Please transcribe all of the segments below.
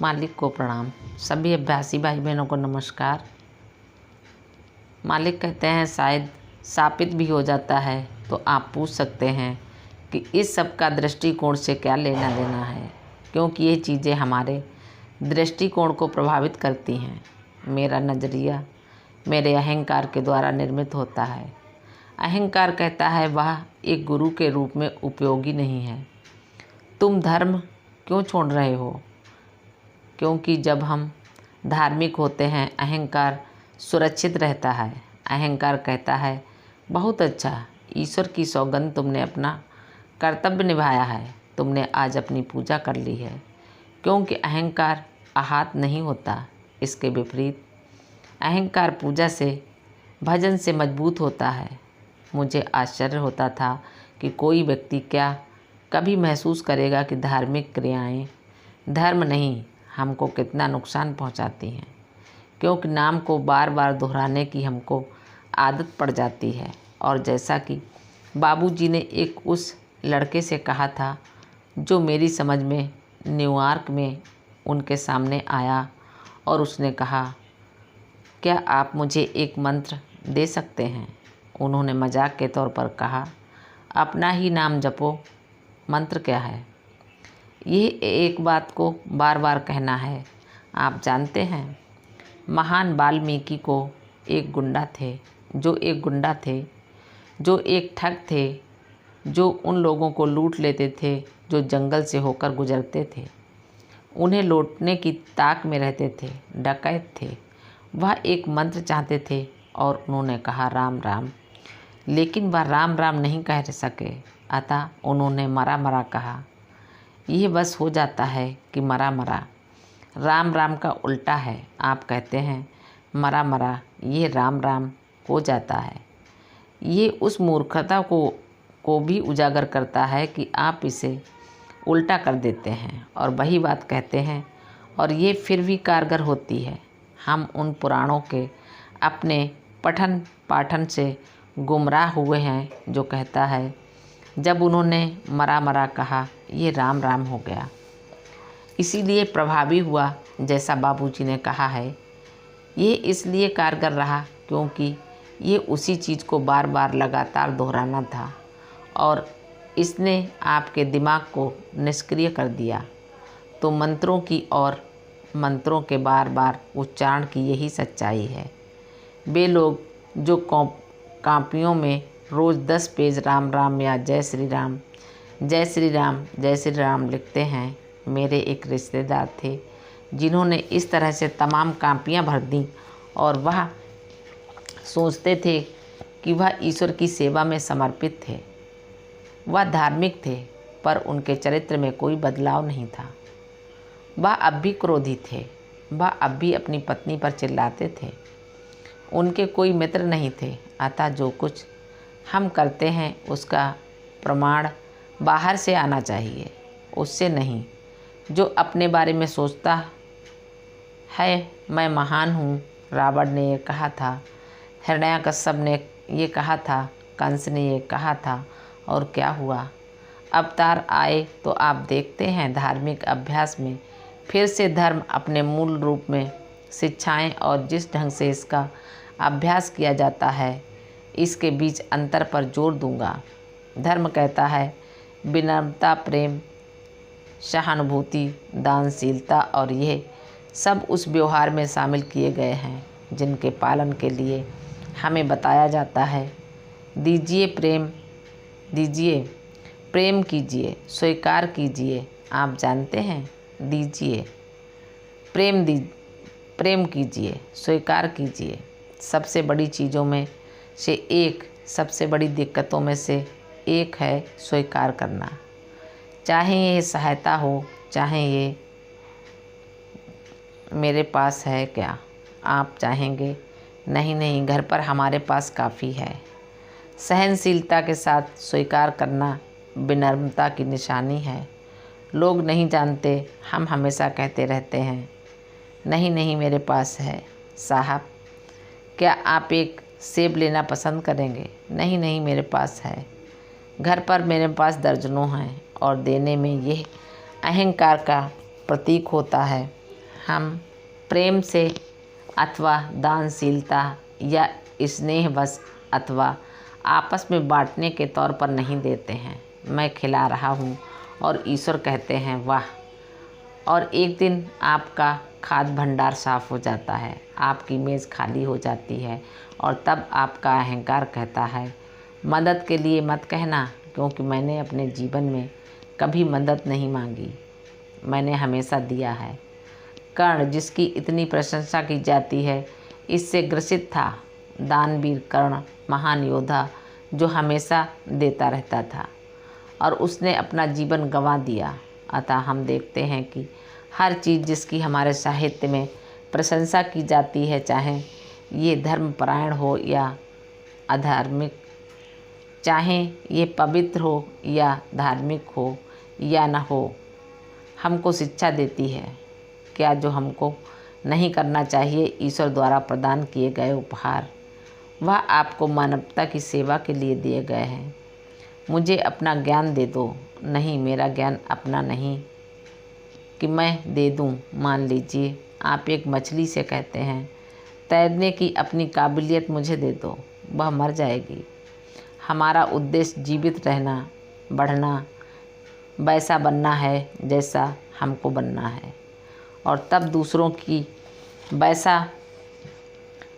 मालिक को प्रणाम। सभी अभ्यासी भाई बहनों को नमस्कार। मालिक कहते हैं शायद शापित भी हो जाता है तो आप पूछ सकते हैं कि इस सब का दृष्टिकोण से क्या लेना देना है, क्योंकि ये चीज़ें हमारे दृष्टिकोण को प्रभावित करती हैं। मेरा नज़रिया मेरे अहंकार के द्वारा निर्मित होता है। अहंकार कहता है वह एक गुरु के रूप में उपयोगी नहीं है। तुम धर्म क्यों छोड़ रहे हो? क्योंकि जब हम धार्मिक होते हैं अहंकार सुरक्षित रहता है। अहंकार कहता है बहुत अच्छा, ईश्वर की सौगंध तुमने अपना कर्तव्य निभाया है, तुमने आज अपनी पूजा कर ली है। क्योंकि अहंकार आहत नहीं होता, इसके विपरीत अहंकार पूजा से भजन से मजबूत होता है। मुझे आश्चर्य होता था कि कोई व्यक्ति क्या कभी महसूस करेगा कि धार्मिक क्रियाएं धर्म नहीं हमको कितना नुकसान पहुंचाती हैं, क्योंकि नाम को बार बार दोहराने की हमको आदत पड़ जाती है। और जैसा कि बाबूजी ने एक उस लड़के से कहा था जो मेरी समझ में न्यूयॉर्क में उनके सामने आया और उसने कहा, क्या आप मुझे एक मंत्र दे सकते हैं? उन्होंने मजाक के तौर पर कहा, अपना ही नाम जपो। मंत्र क्या है? यह एक बात को बार बार कहना है। आप जानते हैं, महान वाल्मीकि को एक गुंडा थे जो एक ठग थे, जो उन लोगों को लूट लेते थे जो जंगल से होकर गुजरते थे। उन्हें लूटने की ताक में रहते थे, डकैत थे। वह एक मंत्र चाहते थे और उन्होंने कहा राम राम, लेकिन वह राम राम नहीं कह सके, अतः उन्होंने मरा मरा कहा। यह बस हो जाता है कि मरा मरा राम राम का उल्टा है। आप कहते हैं मरा मरा, ये राम राम हो जाता है। ये उस मूर्खता को भी उजागर करता है कि आप इसे उल्टा कर देते हैं और वही बात कहते हैं, और ये फिर भी कारगर होती है। हम उन पुराणों के अपने पठन पाठन से गुमराह हुए हैं जो कहता है जब उन्होंने मरा मरा कहा ये राम राम हो गया, इसीलिए प्रभावी हुआ। जैसा बाबूजी ने कहा है, ये इसलिए कारगर रहा क्योंकि ये उसी चीज़ को बार बार लगातार दोहराना था और इसने आपके दिमाग को निष्क्रिय कर दिया। तो मंत्रों की और मंत्रों के बार बार उच्चारण की यही सच्चाई है। वे लोग जो कापियों में रोज़ 10 पेज राम राम या जय श्री राम जय श्री राम जय श्री राम लिखते हैं। मेरे एक रिश्तेदार थे जिन्होंने इस तरह से तमाम कापियाँ भर दी और वह सोचते थे कि वह ईश्वर की सेवा में समर्पित थे। वह धार्मिक थे, पर उनके चरित्र में कोई बदलाव नहीं था। वह अब भी क्रोधी थे, वह अब भी अपनी पत्नी पर चिल्लाते थे। उनके कोई मित्र नहीं थे, अतः जो कुछ हम करते हैं उसका प्रमाण बाहर से आना चाहिए, उससे नहीं। जो अपने बारे में सोचता है मैं महान हूँ, रावण ने ये कहा था, हिरण्याकश्यप ने ये कहा था, कंस ने ये कहा था, और क्या हुआ? अवतार आए तो आप देखते हैं धार्मिक अभ्यास में फिर से धर्म अपने मूल रूप में शिक्षाएं और जिस ढंग से इसका अभ्यास किया जाता है इसके बीच अंतर पर जोर दूंगा। धर्म कहता है विनम्रता, प्रेम, सहानुभूति, दानशीलता, और यह सब उस व्यवहार में शामिल किए गए हैं जिनके पालन के लिए हमें बताया जाता है दीजिए प्रेम कीजिए, स्वीकार कीजिए। आप जानते हैं, दीजिए प्रेम कीजिए, स्वीकार कीजिए। सबसे बड़ी चीज़ों में से एक, सबसे बड़ी दिक्कतों में से एक है स्वीकार करना। चाहे ये सहायता हो, चाहे ये मेरे पास है क्या, आप चाहेंगे नहीं घर पर हमारे पास काफ़ी है। सहनशीलता के साथ स्वीकार करना विनम्रता की निशानी है। लोग नहीं जानते, हम हमेशा कहते रहते हैं नहीं मेरे पास है। साहब, क्या आप एक सेब लेना पसंद करेंगे? नहीं मेरे पास है। घर पर मेरे पास दर्जनों हैं। और देने में यह अहंकार का प्रतीक होता है। हम प्रेम से अथवा दानशीलता या स्नेहवश अथवा आपस में बांटने के तौर पर नहीं देते हैं। मैं खिला रहा हूँ और ईश्वर कहते हैं वाह। और एक दिन आपका खाद्य भंडार साफ हो जाता है, आपकी मेज़ खाली हो जाती है और तब आपका अहंकार कहता है मदद के लिए मत कहना, क्योंकि मैंने अपने जीवन में कभी मदद नहीं मांगी, मैंने हमेशा दिया है। कर्ण, जिसकी इतनी प्रशंसा की जाती है, इससे ग्रसित था। दानवीर कर्ण महान योद्धा जो हमेशा देता रहता था और उसने अपना जीवन गंवा दिया। अतः हम देखते हैं कि हर चीज़ जिसकी हमारे साहित्य में प्रशंसा की जाती है, चाहे ये धर्मपरायण हो या अधार्मिक, चाहे ये पवित्र हो या धार्मिक हो या न हो, हमको शिक्षा देती है। क्या जो हमको नहीं करना चाहिए ईश्वर द्वारा प्रदान किए गए उपहार, वह आपको मानवता की सेवा के लिए दिए गए हैं। मुझे अपना ज्ञान दे दो। नहीं, मेरा ज्ञान अपना नहीं कि मैं दे दूं। मान लीजिए आप एक मछली से कहते हैं तैरने की अपनी काबिलियत मुझे दे दो, वह मर जाएगी। हमारा उद्देश्य जीवित रहना, बढ़ना, वैसा बनना है जैसा हमको बनना है, और तब दूसरों की वैसा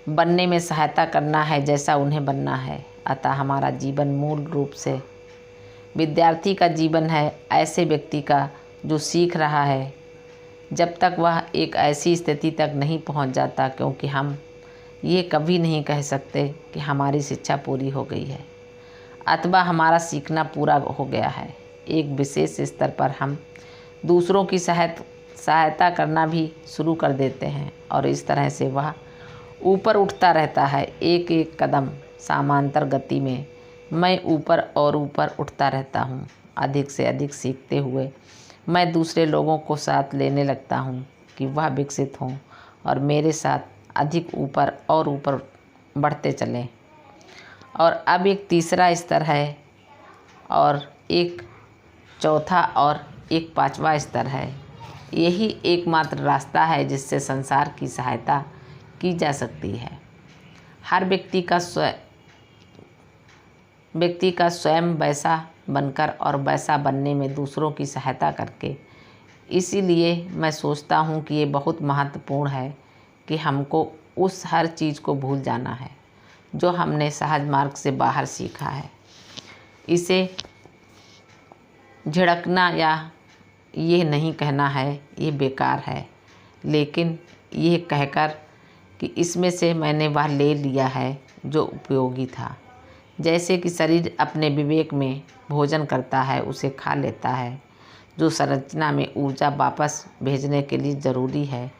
बनने में सहायता करना है जैसा उन्हें बनना है। अतः हमारा जीवन मूल रूप से विद्यार्थी का जीवन है, ऐसे व्यक्ति का जो सीख रहा है जब तक वह एक ऐसी स्थिति तक नहीं पहुंच जाता, क्योंकि हम ये कभी नहीं कह सकते कि हमारी शिक्षा पूरी हो गई है अथवा हमारा सीखना पूरा हो गया है। एक विशेष स्तर पर हम दूसरों की सहायता करना भी शुरू कर देते हैं और इस तरह से वह ऊपर उठता रहता है। एक एक कदम समांतर गति में मैं ऊपर और ऊपर उठता रहता हूँ। अधिक से अधिक सीखते हुए मैं दूसरे लोगों को साथ लेने लगता हूँ कि वह विकसित हों और मेरे साथ अधिक ऊपर और ऊपर बढ़ते चलें। और अब एक तीसरा स्तर है और एक चौथा और एक पांचवा स्तर है। यही एकमात्र रास्ता है जिससे संसार की सहायता की जा सकती है। हर व्यक्ति का स्वयं वैसा बनकर और वैसा बनने में दूसरों की सहायता करके। इसीलिए मैं सोचता हूँ कि ये बहुत महत्वपूर्ण है कि हमको उस हर चीज़ को भूल जाना है जो हमने सहज मार्ग से बाहर सीखा है। इसे झिड़कना या ये नहीं कहना है ये बेकार है, लेकिन ये कहकर कि इसमें से मैंने वह ले लिया है जो उपयोगी था। जैसे कि शरीर अपने विवेक में भोजन करता है, उसे खा लेता है जो संरचना में ऊर्जा वापस भेजने के लिए ज़रूरी है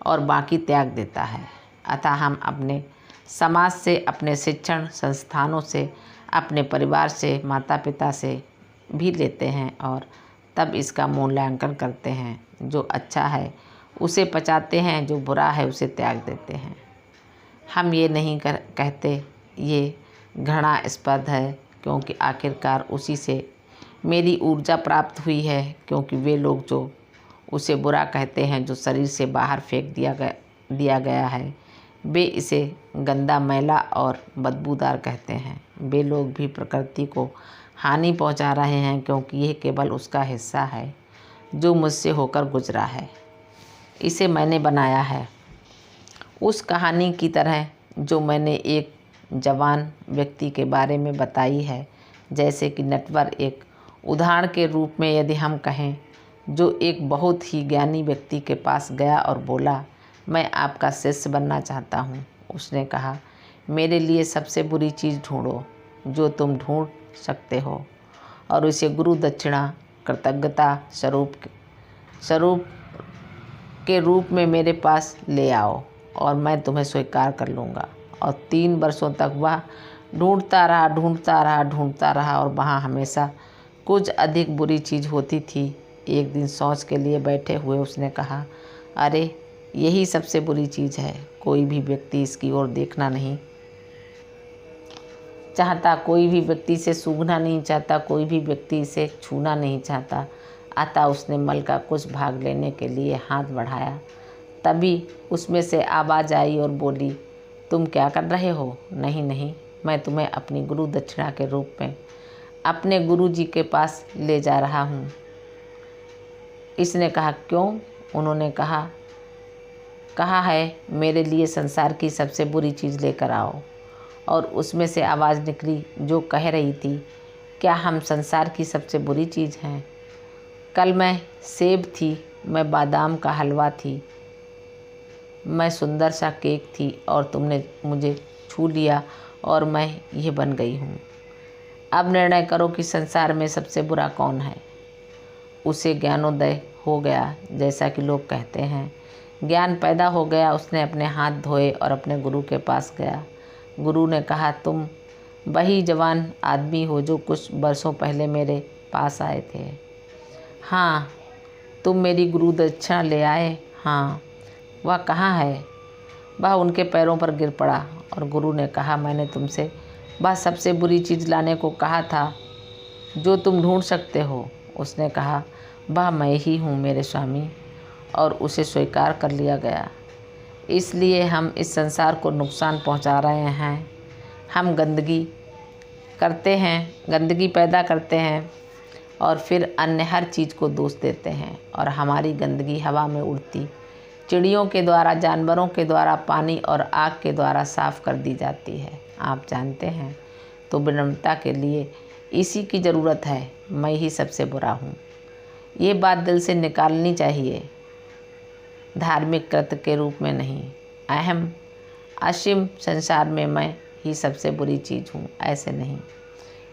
और बाकी त्याग देता है। अतः हम अपने समाज से, अपने शिक्षण संस्थानों से, अपने परिवार से, माता पिता से भी लेते हैं और तब इसका मूल्यांकन करते हैं। जो अच्छा है उसे पचाते हैं, जो बुरा है उसे त्याग देते हैं। हम ये नहीं कहते ये घृणास्पद है, क्योंकि आखिरकार उसी से मेरी ऊर्जा प्राप्त हुई है। क्योंकि वे लोग जो उसे बुरा कहते हैं, जो शरीर से बाहर फेंक दिया गया है, वे इसे गंदा, मैला और बदबूदार कहते हैं। वे लोग भी प्रकृति को हानि पहुंचा रहे हैं, क्योंकि यह केवल उसका हिस्सा है जो मुझसे होकर गुजरा है। इसे मैंने बनाया है उस कहानी की तरह जो मैंने एक जवान व्यक्ति के बारे में बताई है। जैसे कि नटवर एक उदाहरण के रूप में यदि हम कहें, जो एक बहुत ही ज्ञानी व्यक्ति के पास गया और बोला, मैं आपका शिष्य बनना चाहता हूँ। उसने कहा, मेरे लिए सबसे बुरी चीज़ ढूंढो जो तुम ढूंढ सकते हो और उसे गुरु दक्षिणा कृतज्ञता स्वरूप के रूप में मेरे पास ले आओ और मैं तुम्हें स्वीकार कर लूँगा। और 3 वर्षों तक वह ढूंढता रहा और वहाँ हमेशा कुछ अधिक बुरी चीज़ होती थी। एक दिन सोच के लिए बैठे हुए उसने कहा, अरे यही सबसे बुरी चीज़ है। कोई भी व्यक्ति इसकी ओर देखना नहीं चाहता, कोई भी व्यक्ति इसे सूंघना नहीं चाहता, कोई भी व्यक्ति इसे छूना नहीं चाहता। अतः उसने मल का कुछ भाग लेने के लिए हाथ बढ़ाया तभी उसमें से आवाज़ आई और बोली, तुम क्या कर रहे हो? नहीं नहीं, मैं तुम्हें अपनी गुरु दक्षिणा के रूप में अपने गुरु जी के पास ले जा रहा हूँ। इसने कहा, क्यों? उन्होंने कहा है मेरे लिए संसार की सबसे बुरी चीज़ लेकर आओ। और उसमें से आवाज़ निकली जो कह रही थी, क्या हम संसार की सबसे बुरी चीज़ हैं? कल मैं सेब थी, मैं बादाम का हलवा थी, मैं सुंदर सा केक थी और तुमने मुझे छू लिया और मैं ये बन गई हूँ। अब निर्णय करो कि संसार में सबसे बुरा कौन है। उसे ज्ञानोदय हो गया, जैसा कि लोग कहते हैं। ज्ञान पैदा हो गया। उसने अपने हाथ धोए और अपने गुरु के पास गया। गुरु ने कहा, तुम वही जवान आदमी हो जो कुछ वर्षों पहले मेरे पास आए थे। हाँ। तुम मेरी गुरु दक्षिणा ले आए? हाँ। वह कहाँ है? वह उनके पैरों पर गिर पड़ा और गुरु ने कहा, मैंने तुमसे वह सबसे बुरी चीज़ लाने को कहा था जो तुम ढूंढ सकते हो। उसने कहा, वह मैं ही हूँ मेरे स्वामी। और उसे स्वीकार कर लिया गया। इसलिए हम इस संसार को नुकसान पहुँचा रहे हैं। हम गंदगी करते हैं, गंदगी पैदा करते हैं और फिर अन्य हर चीज़ को दोष देते हैं। और हमारी गंदगी हवा में उड़ती चिड़ियों के द्वारा, जानवरों के द्वारा, पानी और आग के द्वारा साफ कर दी जाती है। आप जानते हैं, तो विनम्रता के लिए इसी की ज़रूरत है। मैं ही सबसे बुरा हूँ। ये बात दिल से निकालनी चाहिए, धार्मिक कृत्य के रूप में नहीं। अहम असीम संसार में मैं ही सबसे बुरी चीज़ हूँ, ऐसे नहीं।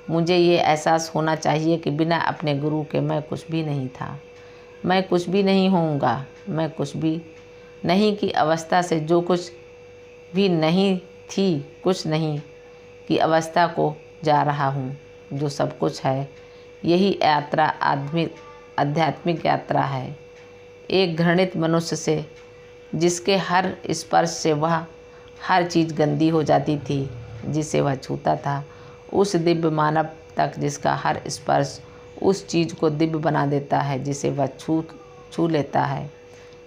मुझे ये एहसास होना चाहिए कि बिना अपने गुरु के मैं कुछ भी नहीं था, मैं कुछ भी नहीं होऊंगा। मैं कुछ भी नहीं की अवस्था से जो कुछ भी नहीं थी, कुछ नहीं की अवस्था को जा रहा हूँ, जो सब कुछ है। यही यात्रा आध्यात्मिक यात्रा है। एक घृणित मनुष्य से, जिसके हर स्पर्श से वह हर चीज़ गंदी हो जाती थी जिसे वह छूता था, उस दिव्य मानव तक जिसका हर स्पर्श उस चीज़ को दिव्य बना देता है जिसे वह छू लेता है।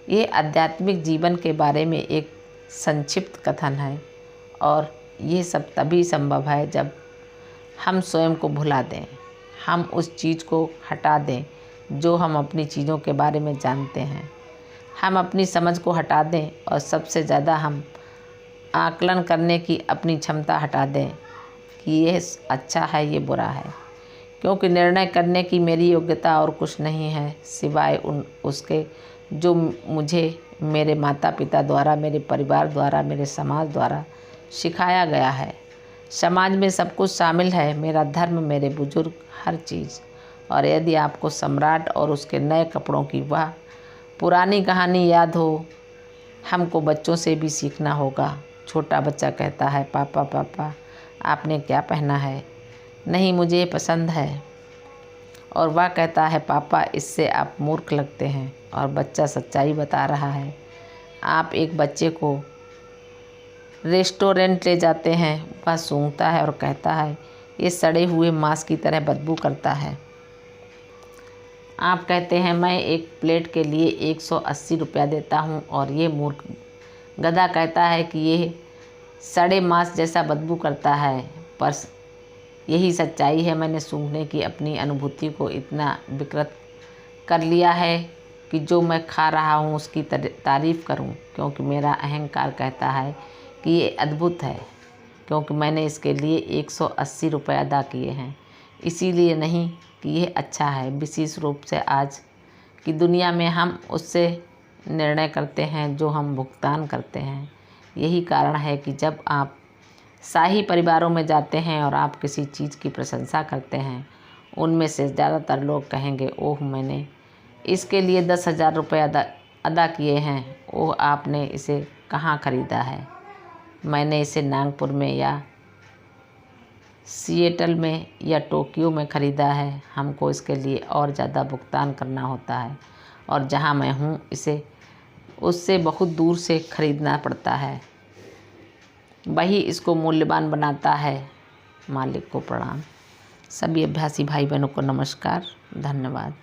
ये आध्यात्मिक जीवन के बारे में एक संक्षिप्त कथन है और ये सब तभी संभव है जब हम स्वयं को भुला दें, हम उस चीज़ को हटा दें जो हम अपनी चीज़ों के बारे में जानते हैं, हम अपनी समझ को हटा दें और सबसे ज़्यादा हम आकलन करने की अपनी क्षमता हटा दें कि ये अच्छा है, ये बुरा है। क्योंकि निर्णय करने की मेरी योग्यता और कुछ नहीं है सिवाय उसके जो मुझे मेरे माता पिता द्वारा, मेरे परिवार द्वारा, मेरे समाज द्वारा सिखाया गया है। समाज में सब कुछ शामिल है, मेरा धर्म, मेरे बुजुर्ग, हर चीज़। और यदि आपको सम्राट और उसके नए कपड़ों की वह पुरानी कहानी याद हो, हमको बच्चों से भी सीखना होगा। छोटा बच्चा कहता है, पापा पापा आपने क्या पहना है? नहीं, मुझे ये पसंद है। और वह कहता है, पापा इससे आप मूर्ख लगते हैं। और बच्चा सच्चाई बता रहा है। आप एक बच्चे को रेस्टोरेंट ले जाते हैं, वह सूंघता है और कहता है, ये सड़े हुए मांस की तरह बदबू करता है। आप कहते हैं, मैं एक प्लेट के लिए 180 रुपया देता हूँ। और ये मूर्ख गधा कहता है कि ये सड़े मांस जैसा बदबू करता है। पर यही सच्चाई है। मैंने सूंघने की अपनी अनुभूति को इतना विकृत कर लिया है कि जो मैं खा रहा हूँ उसकी तारीफ़ करूँ, क्योंकि मेरा अहंकार कहता है कि ये अद्भुत है, क्योंकि मैंने इसके लिए 180 रुपये अदा किए हैं। इसीलिए नहीं कि ये अच्छा है। विशेष रूप से आज की दुनिया में हम उससे निर्णय करते हैं जो हम भुगतान करते हैं। यही कारण है कि जब आप शाही परिवारों में जाते हैं और आप किसी चीज़ की प्रशंसा करते हैं, उनमें से ज़्यादातर लोग कहेंगे, ओह मैंने इसके लिए 10,000 रुपये अदा किए हैं। ओह आपने इसे कहाँ ख़रीदा है? मैंने इसे नागपुर में या सिएटल में या टोक्यो में ख़रीदा है। हमको इसके लिए और ज़्यादा भुगतान करना होता है और जहाँ मैं हूँ इसे उससे बहुत दूर से ख़रीदना पड़ता है। वही इसको मूल्यवान बनाता है। मालिक को प्रणाम। सभी अभ्यासी भाई बहनों को नमस्कार, धन्यवाद।